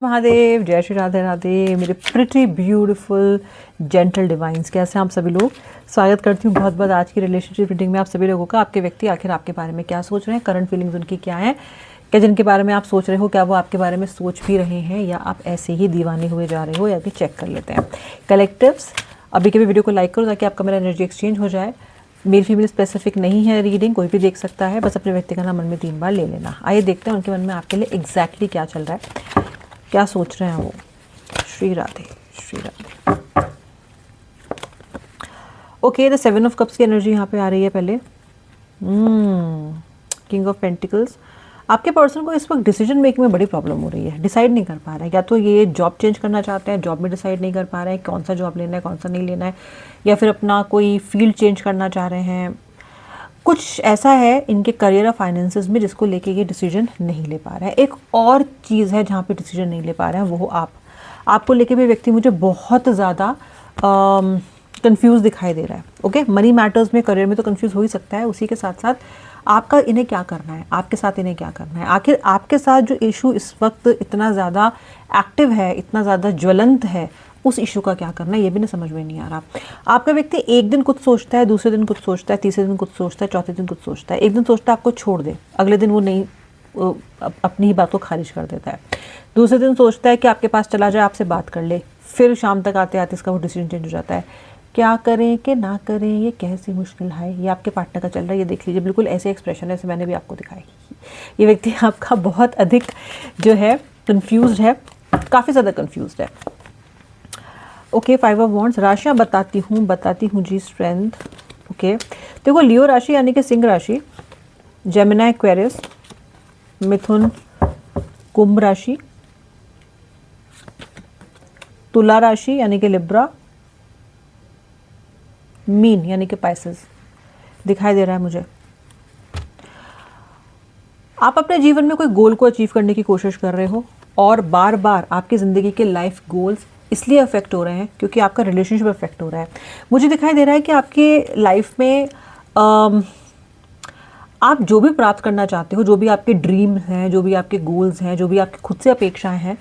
महादेव, जय श्री राधे राधे मेरे pretty beautiful gentle divines. कैसे हैं आप सभी लोग? स्वागत करती हूँ बहुत बहुत आज की रिलेशनशिप रीडिंग में आप सभी लोगों का। आपके व्यक्ति आखिर आपके बारे में क्या सोच रहे हैं, करंट फीलिंग्स उनकी क्या है, क्या जिनके बारे में आप सोच रहे हो क्या वो आपके बारे में सोच भी रहे हैं या आप ऐसे ही दीवाने हुए जा रहे हो, या भी चेक कर लेते हैं कलेक्टिव्स। अभी के भी वीडियो को लाइक करो ताकि आपका मेरा एनर्जी एक्सचेंज हो जाए। मेल फीमेल स्पेसिफिक नहीं है रीडिंग, कोई भी देख सकता है, बस अपने व्यक्ति का नाम मन में 3 बार ले लेना। आइए देखते हैं उनके मन में आपके लिए एग्जैक्टली क्या चल रहा है, क्या सोच रहे हैं वो। Shri Radhe Shri Radhe. Okay, the 7 of cups की एनर्जी यहाँ पे आ रही है पहले। King of pentacles. आपके पर्सन को इस वक्त डिसीजन मेकिंग में बड़ी प्रॉब्लम हो रही है, डिसाइड नहीं कर पा रहा है। या तो ये जॉब चेंज करना चाहते हैं, जॉब में डिसाइड नहीं कर पा रहे हैं कौन सा जॉब लेना है कौन सा नहीं लेना है, या फिर अपना कोई फील्ड चेंज करना चाह रहे हैं। कुछ ऐसा है इनके करियर और फाइनेंसेस में जिसको लेके ये डिसीजन नहीं ले पा रहा है। एक और चीज़ है जहाँ पे डिसीजन नहीं ले पा रहा है, वो आपको लेके भी व्यक्ति मुझे बहुत ज़्यादा कंफ्यूज दिखाई दे रहा है। ओके, मनी मैटर्स में, करियर में तो कंफ्यूज हो ही सकता है, उसी के साथ साथ आपका इन्हें क्या करना है, आपके साथ इन्हें क्या करना है। आखिर आपके साथ जो इशू इस वक्त इतना ज़्यादा एक्टिव है, इतना ज़्यादा ज्वलंत है, उस इशू का क्या करना है ये भी नहीं समझ में नहीं आ रहा। आपका व्यक्ति एक दिन कुछ सोचता है, दूसरे दिन कुछ सोचता है, तीसरे दिन कुछ सोचता है, चौथे दिन कुछ सोचता है। एक दिन सोचता है आपको छोड़ दे, अगले दिन वो नहीं अपनी ही बात को खारिज कर देता है। दूसरे दिन सोचता है कि आपके पास चला जाए, आपसे बात कर ले, फिर शाम तक आते आते इसका वो डिसीजन चेंज हो जाता है। क्या करें कि ना करें, ये कैसी मुश्किल है। ये आपके पार्टनर का चल रहा है, ये देख लीजिए, बिल्कुल ऐसे एक्सप्रेशन है जैसे मैंने भी आपको दिखाई। ये व्यक्ति आपका बहुत अधिक जो है कंफ्यूज्ड है, काफ़ी ज़्यादा कंफ्यूज्ड है। Okay, 5 of wands. राशियाँ बताती हूँ जी, स्ट्रेंथ। ओके, देखो लियो राशि यानी कि सिंह राशि, जेमिनी एक्वेरियस, मिथुन कुंभ राशि, तुला राशि यानी कि लिब्रा, मीन यानी कि पाइसेस दिखाई दे रहा है मुझे। आप अपने जीवन में कोई गोल को अचीव करने की कोशिश कर रहे हो और बार बार आपकी ज़िंदगी के लाइफ गोल्स इसलिए अफेक्ट हो रहे हैं क्योंकि आपका रिलेशनशिप अफेक्ट हो रहा है। मुझे दिखाई दे रहा है कि आपके लाइफ में आप जो भी प्राप्त करना चाहते हो, जो भी आपके ड्रीम्स हैं, जो भी आपके गोल्स हैं, जो भी आपकी खुद से अपेक्षाएं हैं,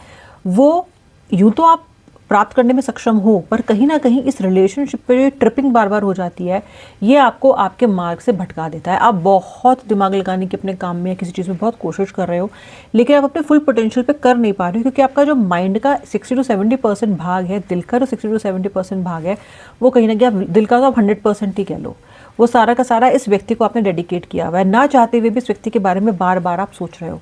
वो यूँ तो आप प्राप्त करने में सक्षम हो, पर कहीं ना कहीं इस रिलेशनशिप पे जो ट्रिपिंग बार बार हो जाती है, ये आपको आपके मार्ग से भटका देता है। आप बहुत दिमाग लगाने की अपने काम में या किसी चीज़ में बहुत कोशिश कर रहे हो, लेकिन आप अपने फुल पोटेंशियल पे कर नहीं पा रहे हो क्योंकि आपका जो माइंड का 60 to 70% भाग है, दिल का जो 60 to 70% भाग है, वो कहीं ना कहीं दिल का तो आप 100% ही कह लो, वो सारा का सारा इस व्यक्ति को आपने डेडिकेट किया हुआ है। ना चाहते हुए भी इस व्यक्ति के बारे में बार बार आप सोच रहे हो,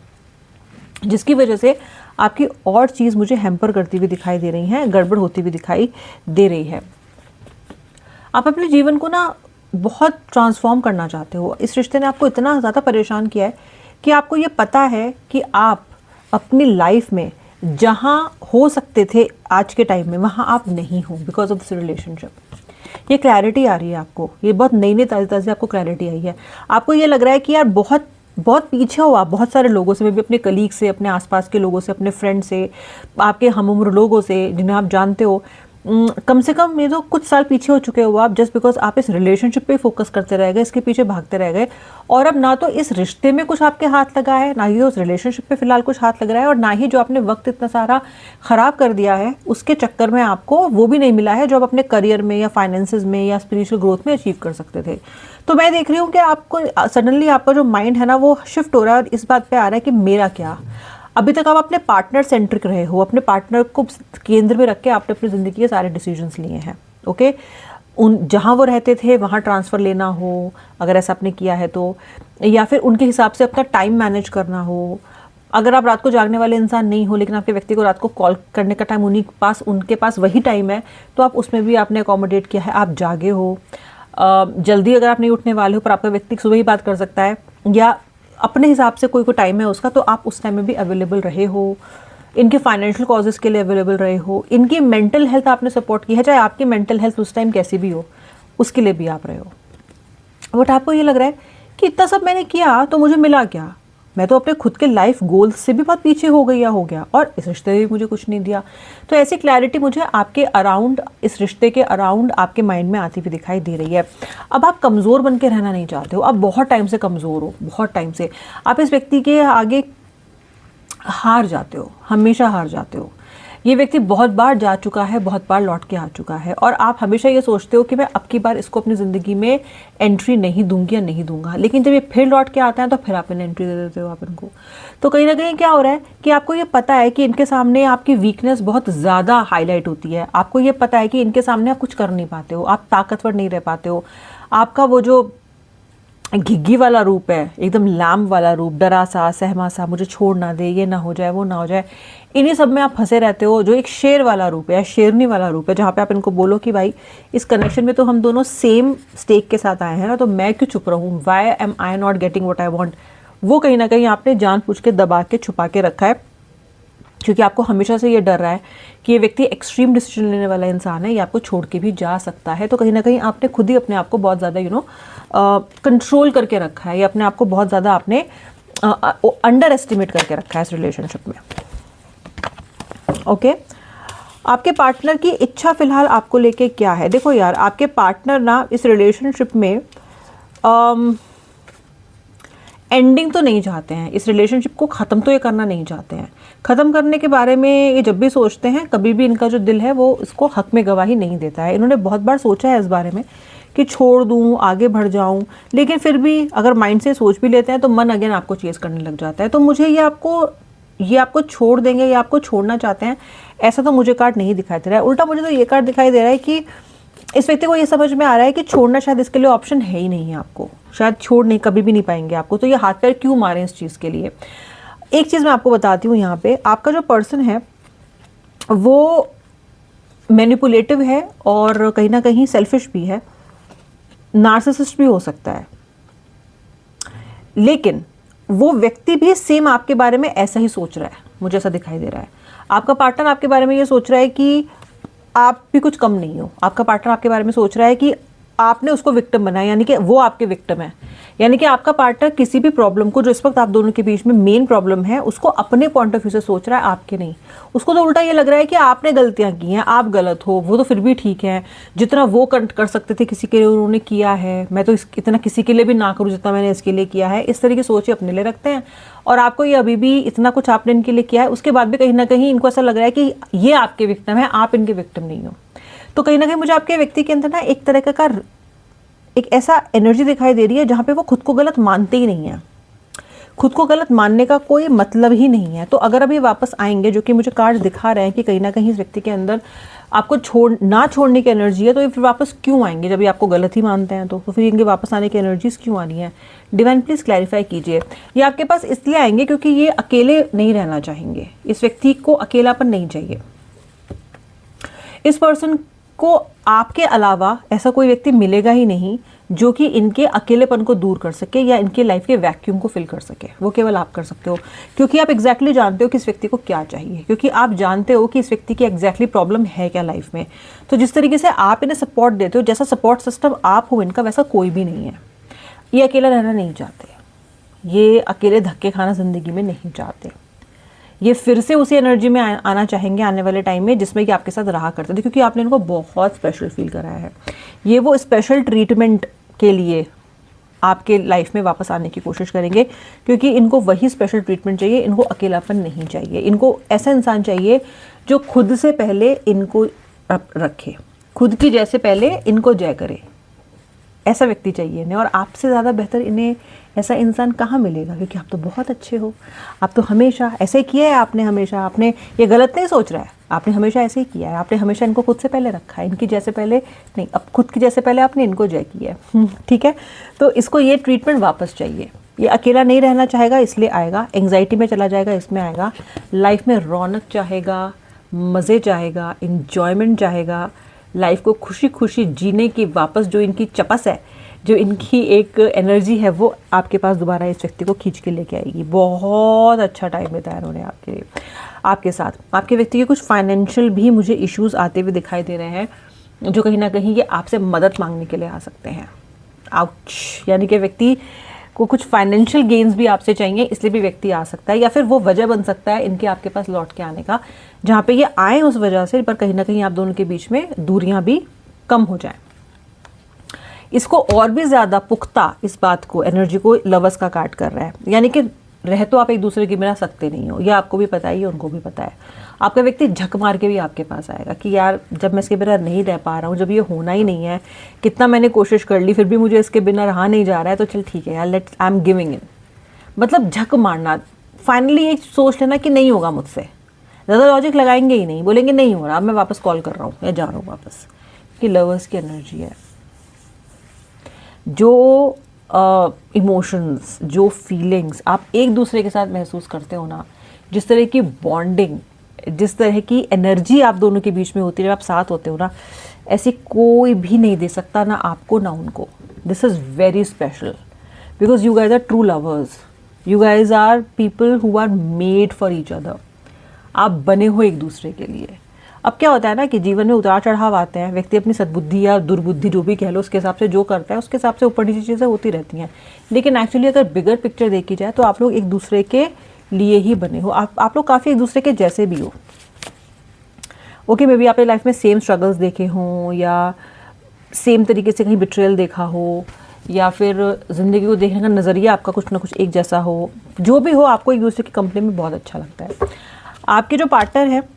जिसकी वजह से आपकी और चीज़ मुझे हैम्पर करती हुई दिखाई दे रही है, गड़बड़ होती हुई दिखाई दे रही है। आप अपने जीवन को ना बहुत ट्रांसफॉर्म करना चाहते हो। इस रिश्ते ने आपको इतना ज़्यादा परेशान किया है कि आपको ये पता है कि आप अपनी लाइफ में जहाँ हो सकते थे आज के टाइम में, वहाँ आप नहीं हो बिकॉज ऑफ दिस रिलेशनशिप। ये क्लैरिटी आ रही है आपको, ये बहुत नई नई ताज़ी ताज़ी आपको क्लैरिटी आई है। आपको ये लग रहा है कि यार बहुत बहुत पीछे हो आप बहुत सारे लोगों से, भी अपने कलीग से, अपने आसपास के लोगों से, अपने फ्रेंड से, आपके हमउम्र लोगों से जिन्हें आप जानते हो। कम से कम ये तो कुछ साल पीछे हो चुके हो आप, जस्ट बिकॉज आप इस रिलेशनशिप पे फोकस करते रह गए, इसके पीछे भागते रह गए, और अब ना तो इस रिश्ते में कुछ आपके हाथ लगा है, ना ही उस रिलेशनशिप पे फिलहाल कुछ हाथ लग रहा है, और ना ही जो आपने वक्त इतना सारा खराब कर दिया है उसके चक्कर में आपको वो भी नहीं मिला है जो आप अपने करियर में या फाइनेंसेस में या स्पिरिचुअल ग्रोथ में अचीव कर सकते थे। तो मैं देख रही हूँ कि आपको सडनली आपका जो माइंड है ना वो शिफ्ट हो रहा है और इस बात पे आ रहा है कि मेरा क्या। अभी तक आप अपने पार्टनर सेंट्रिक रहे हो, अपने पार्टनर को केंद्र में रख के आपने अपनी ज़िंदगी के सारे डिसीजंस लिए हैं। ओके, उन जहाँ वो रहते थे वहाँ ट्रांसफ़र लेना हो, अगर ऐसा आपने किया है तो, या फिर उनके हिसाब से अपना टाइम मैनेज करना हो। अगर आप रात को जागने वाले इंसान नहीं हो लेकिन आपके व्यक्ति को रात को कॉल करने का टाइम उनके पास वही टाइम है, तो आप उसमें भी आपने अकोमोडेट किया है, आप जागे हो। जल्दी अगर आप नहीं उठने वाले हो पर आपका व्यक्ति सुबह ही बात कर सकता है, या अपने हिसाब से कोई टाइम है उसका, तो आप उस टाइम में भी अवेलेबल रहे हो। इनके फाइनेंशियल कॉजेज़ के लिए अवेलेबल रहे हो। इनकी मेंटल हेल्थ आपने सपोर्ट की है, चाहे आपकी मेंटल हेल्थ उस टाइम कैसी भी हो, उसके लिए भी आप रहे हो। बट आपको ये लग रहा है कि इतना सब मैंने किया तो मुझे मिला क्या, मैं तो अपने खुद के लाइफ गोल्स से भी बहुत पीछे हो गया और इस रिश्ते में भी मुझे कुछ नहीं दिया। तो ऐसी क्लैरिटी मुझे आपके अराउंड, इस रिश्ते के अराउंड आपके माइंड में आती हुई दिखाई दे रही है। अब आप कमज़ोर बन के रहना नहीं चाहते हो, आप बहुत टाइम से कमज़ोर हो, बहुत टाइम से आप इस व्यक्ति के आगे हार जाते हो, हमेशा हार जाते हो। ये व्यक्ति बहुत बार जा चुका है, बहुत बार लौट के आ चुका है, और आप हमेशा ये सोचते हो कि मैं अब की बार इसको अपनी ज़िंदगी में एंट्री नहीं दूंगी या नहीं दूंगा, लेकिन जब ये फिर लौट के आता है तो फिर आप इन्हें एंट्री दे देते हो आप इनको। तो कहीं ना कहीं क्या हो रहा है कि आपको ये पता है कि इनके सामने आपकी वीकनेस बहुत ज़्यादा हाईलाइट होती है, आपको ये पता है कि इनके सामने आप कुछ कर नहीं पाते हो, आप ताकतवर नहीं रह पाते हो, आपका वो जो घिग्गी वाला रूप है, एकदम लैम वाला रूप, डरा सा सहमा सा, मुझे छोड़ ना दे, ये ना हो जाए वो ना हो जाए, इन्हीं सब में आप फंसे रहते हो। जो एक शेर वाला रूप है या शेरनी वाला रूप है, जहाँ पे आप इनको बोलो कि भाई इस कनेक्शन में तो हम दोनों सेम स्टेक के साथ आए हैं ना, तो मैं क्यों चुप रहूँ, why am I not getting what I want, वो कहीं ना कहीं आपने जानबूझ के दबा के छुपा के रखा है, क्योंकि आपको हमेशा से ये डर रहा है कि ये व्यक्ति एक्सट्रीम डिसीजन लेने वाला इंसान है, ये आपको छोड़ के भी जा सकता है। तो कहीं ना कहीं आपने खुद ही अपने आप को बहुत ज़्यादा कंट्रोल करके रखा है, या अपने आप को बहुत ज़्यादा आपने अंडर एस्टिमेट करके रखा है इस रिलेशनशिप में। ओके, आपके पार्टनर की इच्छा फिलहाल आपको लेके क्या है? देखो यार, आपके पार्टनर ना इस रिलेशनशिप में एंडिंग तो नहीं चाहते हैं, इस रिलेशनशिप को ख़त्म तो ये करना नहीं चाहते हैं। ख़त्म करने के बारे में ये जब भी सोचते हैं, कभी भी इनका जो दिल है वो इसको हक में गवाही नहीं देता है। इन्होंने बहुत बार सोचा है इस बारे में कि छोड़ दूँ, आगे बढ़ जाऊँ, लेकिन फिर भी अगर माइंड से सोच भी लेते हैं तो मन अगेन आपको चेज़ करने लग जाता है। तो मुझे ये आपको छोड़ देंगे या आपको छोड़ना चाहते हैं, ऐसा तो मुझे कार्ड नहीं दिखाई दे रहा है। उल्टा मुझे तो ये कार्ड दिखाई दे रहा है कि इस व्यक्ति को ये समझ में आ रहा है कि छोड़ना शायद इसके लिए ऑप्शन है ही नहीं है, आपको शायद छोड़ नहीं कभी भी नहीं पाएंगे आपको, तो ये हाथ पैर क्यों मारें इस चीज़ के लिए। एक चीज़ मैं आपको बताती हूँ, यहाँ पे आपका जो पर्सन है वो मैनिपुलेटिव है और कहीं ना कहीं सेल्फिश भी है, नार्सिसिस्ट भी हो सकता है, लेकिन वो व्यक्ति भी सेम आपके बारे में ऐसा ही सोच रहा है, मुझे ऐसा दिखाई दे रहा है। आपका पार्टनर आपके बारे में ये सोच रहा है कि आप भी कुछ कम नहीं हो। आपका पार्टनर आपके बारे में सोच रहा है कि आपने उसको विक्टिम बनाया, यानी कि वो आपके विक्टिम है, यानी कि आपका पार्टनर किसी भी प्रॉब्लम को जो इस वक्त आप दोनों के बीच में मेन प्रॉब्लम है उसको अपने पॉइंट ऑफ व्यू से सोच रहा है, आपके नहीं। उसको तो उल्टा ये लग रहा है कि आपने गलतियां की हैं, आप गलत हो, वो तो फिर भी ठीक है, जितना वो कर सकते थे किसी के लिए उन्होंने किया है, मैं तो इतना किसी के लिए भी ना करूँ जितना मैंने इसके लिए किया है। इस तरह की सोच अपने लिए रखते हैं, और आपको ये अभी भी इतना कुछ आपने इनके लिए किया है, उसके बाद भी कहीं ना कहीं इनको ऐसा लग रहा है कि ये आपके विक्टिम है, आप इनके विक्टिम नहीं हो। तो कहीं ना कहीं मुझे आपके व्यक्ति के अंदर ना एक तरह का एक ऐसा एनर्जी दिखाई दे रही है जहाँ पे वो खुद को गलत मानते ही नहीं है, खुद को गलत मानने का कोई मतलब ही नहीं है। तो अगर अभी वापस आएंगे, जो कि मुझे कार्ड दिखा रहे हैं कि कहीं ना कहीं इस व्यक्ति के अंदर आपको छोड़ने की एनर्जी है, तो ये फिर वापस क्यों आएंगे जब ये आपको गलत ही मानते हैं? तो फिर इनके वापस आने की एनर्जीज क्यों आ रही है? डिवाइन प्लीज़ क्लैरिफाई कीजिए। ये आपके पास इसलिए आएंगे क्योंकि ये अकेले नहीं रहना चाहेंगे, इस व्यक्ति को अकेलापन नहीं चाहिए। इस पर्सन को आपके अलावा ऐसा कोई व्यक्ति मिलेगा ही नहीं जो कि इनके अकेलेपन को दूर कर सके या इनके लाइफ के वैक्यूम को फिल कर सके। वो केवल आप कर सकते हो, क्योंकि आप एग्जैक्टली जानते हो कि इस व्यक्ति को क्या चाहिए, क्योंकि आप जानते हो कि इस व्यक्ति की एग्जैक्टली प्रॉब्लम है क्या लाइफ में। तो जिस तरीके से आप इन्हें सपोर्ट देते हो, जैसा सपोर्ट सिस्टम आप हो इनका, वैसा कोई भी नहीं है। ये अकेला रहना नहीं चाहते, ये अकेले धक्के खाना ज़िंदगी में नहीं चाहते। ये फिर से उसी एनर्जी में आना चाहेंगे आने वाले टाइम में जिसमें कि आपके साथ रहा करते थे, क्योंकि आपने इनको बहुत स्पेशल फील कराया है। ये वो स्पेशल ट्रीटमेंट के लिए आपके लाइफ में वापस आने की कोशिश करेंगे, क्योंकि इनको वही स्पेशल ट्रीटमेंट चाहिए, इनको अकेलापन नहीं चाहिए। इनको ऐसा इंसान चाहिए जो खुद से पहले इनको रखे, खुद की जैसे पहले इनको जय करे, ऐसा व्यक्ति चाहिए इन्हें। और आपसे ज़्यादा बेहतर इन्हें ऐसा इंसान कहाँ मिलेगा, क्योंकि आप तो बहुत अच्छे हो। आप तो हमेशा ऐसे किया है, आपने ये गलत नहीं सोच रहा है, आपने हमेशा ऐसे ही किया है। आपने हमेशा इनको खुद से पहले रखा है, इनकी जैसे पहले नहीं, अब खुद की जैसे पहले आपने इनको जय किया है। ठीक है, तो इसको ये ट्रीटमेंट वापस चाहिए। ये अकेला नहीं रहना चाहेगा, इसलिए आएगा। एंग्जाइटी में चला जाएगा, इसमें आएगा। लाइफ में रौनक चाहेगा, मज़े चाहेगा, इन्जॉयमेंट चाहेगा, लाइफ को खुशी खुशी जीने की वापस जो इनकी चपस है, जो इनकी एक एनर्जी है, वो आपके पास दोबारा इस व्यक्ति को खींच के लेके आएगी। बहुत अच्छा टाइम बिताया उन्होंने आपके साथ। आपके व्यक्ति के कुछ फाइनेंशियल भी मुझे इश्यूज आते हुए दिखाई दे रहे हैं, जो कहीं ना कहीं ये आपसे मदद मांगने के लिए आ सकते हैं। आउच, यानी कि व्यक्ति को कुछ फाइनेंशियल गेन्स भी आपसे चाहिए, इसलिए भी व्यक्ति आ सकता है, या फिर वो वजह बन सकता है इनके आपके पास लौट के आने का, जहाँ पे ये आए उस वजह से, पर कहीं ना कहीं आप दोनों के बीच में दूरियां भी कम हो जाएं। इसको और भी ज़्यादा पुख्ता इस बात को, एनर्जी को लवर्स का कार्ड कर रहा है, यानी कि रह तो आप एक दूसरे के बिना सकते नहीं हो, ये आपको भी पता है, ये उनको भी पता है। आपका व्यक्ति झक मार के भी आपके पास आएगा कि यार जब मैं इसके बिना नहीं रह पा रहा हूँ, जब ये होना ही नहीं है, कितना मैंने कोशिश कर ली फिर भी मुझे इसके बिना रहा नहीं जा रहा है, तो चल ठीक है यार, let's I am giving in. मतलब झक मारना, फाइनली एक सोच लेना कि नहीं होगा मुझसे, ज़्यादा लॉजिक लगाएंगे ही नहीं, बोलेंगे नहीं हो रहा, अब मैं वापस कॉल कर रहा हूँ या जा रहा हूँ वापस। कि लवर्स की एनर्जी है, जो इमोशंस, जो फीलिंग्स आप एक दूसरे के साथ महसूस करते हो ना, जिस तरह की बॉन्डिंग, जिस तरह की एनर्जी आप दोनों के बीच में होती है जब आप साथ होते हो ना, ऐसी कोई भी नहीं दे सकता, ना आपको ना उनको। This is very special because you guys are true lovers, you guys are people who are made for each other. आप बने हो एक दूसरे के लिए। अब क्या होता है ना कि जीवन में उतार चढ़ाव आते हैं, व्यक्ति अपनी सद्बुद्धि या दुर्बुद्धि जो भी कह लो उसके हिसाब से जो करता है उसके हिसाब से ऊपर नीचे चीज़ें होती रहती हैं, लेकिन एक्चुअली अगर बिगर पिक्चर देखी जाए तो आप लोग एक दूसरे के लिए ही बने हो। आप लोग काफ़ी एक दूसरे के जैसे भी हो। ओके, मे बी आपने लाइफ में सेम स्ट्रगल्स देखे हों, या सेम तरीके से कहीं बिट्रेयल देखा हो, या फिर ज़िंदगी को देखने का नज़रिया आपका कुछ ना कुछ एक जैसा हो। जो भी हो, आपको एक दूसरे की कंपनी में बहुत अच्छा लगता है। आपके जो पार्टनर है,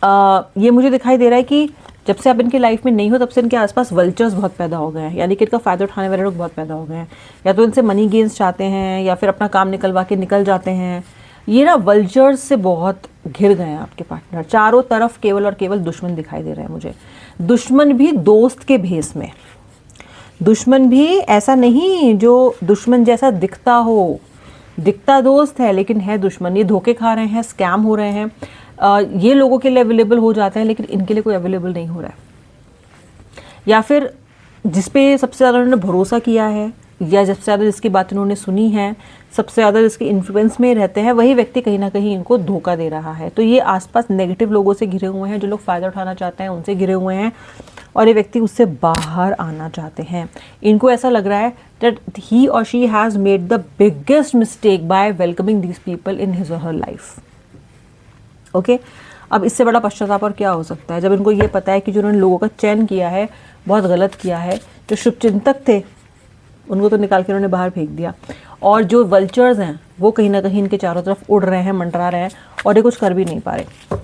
ये मुझे दिखाई दे रहा है कि जब से आप इनकी लाइफ में नहीं हो तब से इनके आसपास वल्चर्स बहुत पैदा हो गए हैं, यानी कि इनका फ़ायदा उठाने वाले लोग बहुत पैदा हो गए हैं। या तो इनसे मनी गेन्स चाहते हैं या फिर अपना काम निकलवा के निकल जाते हैं। ये ना वल्चर्स से बहुत घिर गए हैं आपके पार्टनर। चारों तरफ केवल और केवल दुश्मन दिखाई दे रहे हैं मुझे। दुश्मन भी दोस्त के भेस में, दुश्मन भी ऐसा नहीं जो दुश्मन जैसा दिखता हो, दिखता दोस्त है लेकिन है दुश्मन। ये धोखे खा रहे हैं, स्कैम हो रहे हैं। ये लोगों के लिए अवेलेबल हो जाते हैं लेकिन इनके लिए कोई अवेलेबल नहीं हो रहा है। या फिर जिस पे सबसे ज़्यादा उन्होंने भरोसा किया है या सबसे ज़्यादा जिसकी बात उन्होंने सुनी है, सबसे ज़्यादा जिसके इन्फ्लुएंस में रहते हैं, वही व्यक्ति कहीं ना कहीं इनको धोखा दे रहा है। तो ये आसपास नेगेटिव लोगों से घिरे हुए हैं, जो लोग फ़ायदा उठाना चाहते हैं उनसे घिरे हुए हैं, और ये व्यक्ति उससे बाहर आना चाहते हैं। इनको ऐसा लग रहा है दैट ही और she has made the biggest mistake by welcoming these people in his और हर लाइफ। ओके, अब इससे बड़ा पश्चाताप और क्या हो सकता है, जब इनको ये पता है कि जो उन्होंने लोगों का चयन किया है बहुत गलत किया है। जो शुभचिंतक थे उनको तो निकाल के उन्होंने बाहर फेंक दिया, और जो वल्चर्स हैं वो कहीं ना कहीं इनके चारों तरफ उड़ रहे हैं, मंडरा रहे हैं, और ये कुछ कर भी नहीं पा रहे।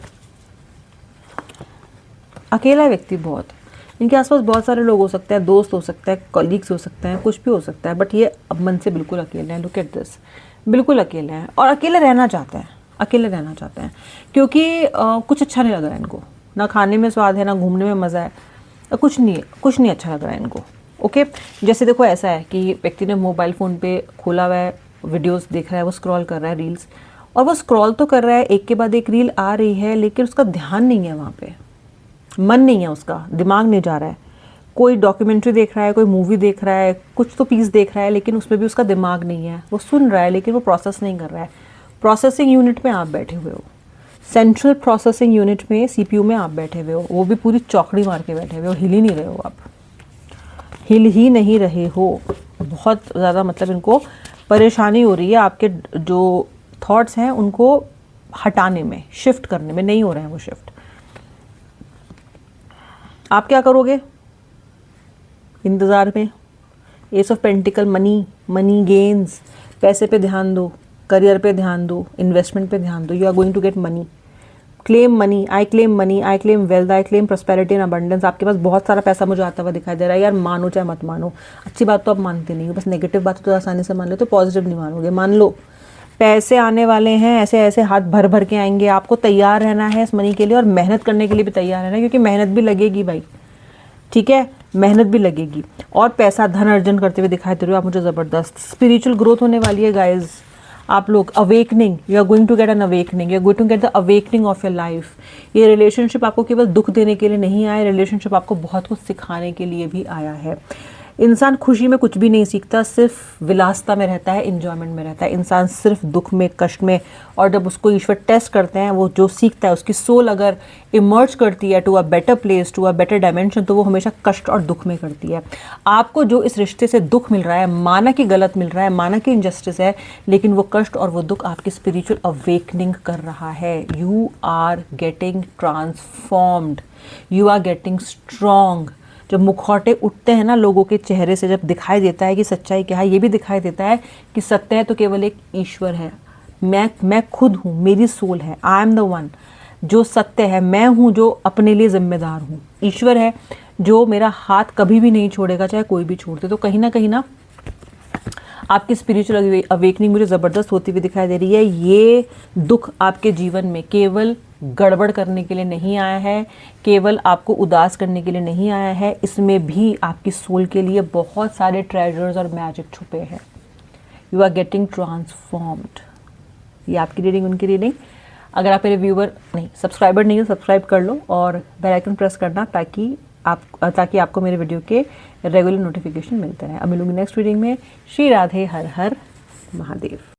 अकेला व्यक्ति बहुत, इनके आसपास बहुत सारे लोग हो सकते हैं, दोस्त हो सकते हैं, कॉलीग्स हो सकते हैं, कुछ भी हो सकता है, बट ये अब मन से बिल्कुल अकेले हैं। लुक एट दिस, बिल्कुल अकेले हैं और अकेले रहना चाहते हैं, अकेले रहना चाहते हैं क्योंकि कुछ अच्छा नहीं लग रहा है इनको। ना खाने में स्वाद है, ना घूमने में मज़ा है, कुछ नहीं अच्छा लग रहा है इनको। ओके, जैसे देखो ऐसा है कि व्यक्ति ने मोबाइल फ़ोन पे खोला हुआ है, वीडियोस देख रहा है, वो स्क्रॉल कर रहा है रील्स, और वो स्क्रॉल तो कर रहा है, एक के बाद एक रील आ रही है, लेकिन उसका ध्यान नहीं है वहाँ पे, मन नहीं है उसका, दिमाग नहीं जा रहा है। कोई डॉक्यूमेंट्री देख रहा है, कोई मूवी देख रहा है, कुछ तो पीस देख रहा है, लेकिन उसमें भी उसका दिमाग नहीं है। वो सुन रहा है लेकिन वो प्रोसेस नहीं कर रहा है। प्रोसेसिंग यूनिट में आप बैठे हुए हो, सेंट्रल प्रोसेसिंग यूनिट में, सीपीयू में आप बैठे हुए हो, वो भी पूरी चौकड़ी मार के बैठे हुए हो, हिल ही नहीं रहे हो, आप हिल ही नहीं रहे हो। बहुत ज़्यादा मतलब इनको परेशानी हो रही है, आपके जो थॉट्स हैं उनको हटाने में, शिफ्ट करने में, नहीं हो रहे हैं वो शिफ्ट। आप क्या करोगे इंतज़ार में? S of pentacle, money gains, पैसे पे ध्यान दो, करियर पे ध्यान दो, इन्वेस्टमेंट पे ध्यान दो। You are going to get money, claim money, I claim wealth, I claim prosperity and abundance. आपके पास बहुत सारा पैसा मुझे आता हुआ दिखाई दे रहा है। यार मानो चाहे मत मानो, अच्छी बात तो आप मानते नहीं हो, बस नेगेटिव बात तो आसानी से मान लो, तो पॉजिटिव नहीं मानोगे। मान लो पैसे आने वाले हैं, ऐसे ऐसे हाथ भर भर के आएंगे। आपको तैयार रहना है इस मनी के लिए, और मेहनत करने के लिए भी तैयार रहना है, क्योंकि मेहनत भी लगेगी भाई, ठीक है, मेहनत भी लगेगी। और पैसा, धन अर्जन करते हुए दिखाई दे रहे हो आप मुझे ज़बरदस्त। स्पिरिचुअल ग्रोथ होने वाली है गाइज, आप लोग awakening, you are going to get an awakening, you are going to get the awakening of your life. ये रिलेशनशिप आपको केवल दुख देने के लिए नहीं आया, रिलेशनशिप आपको बहुत कुछ सिखाने के लिए भी आया है। इंसान खुशी में कुछ भी नहीं सीखता, सिर्फ विलासता में रहता है, इंजॉयमेंट में रहता है। इंसान सिर्फ दुख में, कष्ट में, और जब उसको ईश्वर टेस्ट करते हैं, वो जो सीखता है, उसकी सोल अगर इमर्ज करती है to a better place, to a better dimension, तो वो हमेशा कष्ट और दुख में करती है। आपको जो इस रिश्ते से दुख मिल रहा है, माना कि गलत मिल रहा है, माना कि इनजस्टिस है, लेकिन वो कष्ट और वो दुख आपकी स्पिरिचुअल अवेकनिंग कर रहा है। You are getting transformed, you are getting strong, जब मुखौटे उठते हैं ना लोगों के चेहरे से, जब दिखाई देता है कि सच्चाई क्या है, ये भी दिखाई देता है कि सत्य है तो केवल एक ईश्वर है। मैं खुद हूँ, मेरी सोल है, आई एम द वन जो सत्य है, मैं हूँ जो अपने लिए जिम्मेदार हूँ। ईश्वर है जो मेरा हाथ कभी भी नहीं छोड़ेगा, चाहे कोई भी छोड़ दे। तो कहीं ना आपकी स्पिरिचुअल अवेकनिंग मुझे ज़बरदस्त होती हुई दिखाई दे रही है। ये दुख आपके जीवन में केवल गड़बड़ करने के लिए नहीं आया है, केवल आपको उदास करने के लिए नहीं आया है, इसमें भी आपकी सोल के लिए बहुत सारे ट्रेजर्स और मैजिक छुपे हैं। You are getting transformed. ये आपकी रीडिंग, उनकी रीडिंग। अगर आप मेरे व्यूवर नहीं, सब्सक्राइबर नहीं हो, सब्सक्राइब कर लो और बेल आइकन प्रेस करना ताकि आपको मेरे वीडियो के रेगुलर नोटिफिकेशन मिलते रहें। अब मिलूंगी नेक्स्ट रीडिंग में। श्री राधे, हर हर महादेव।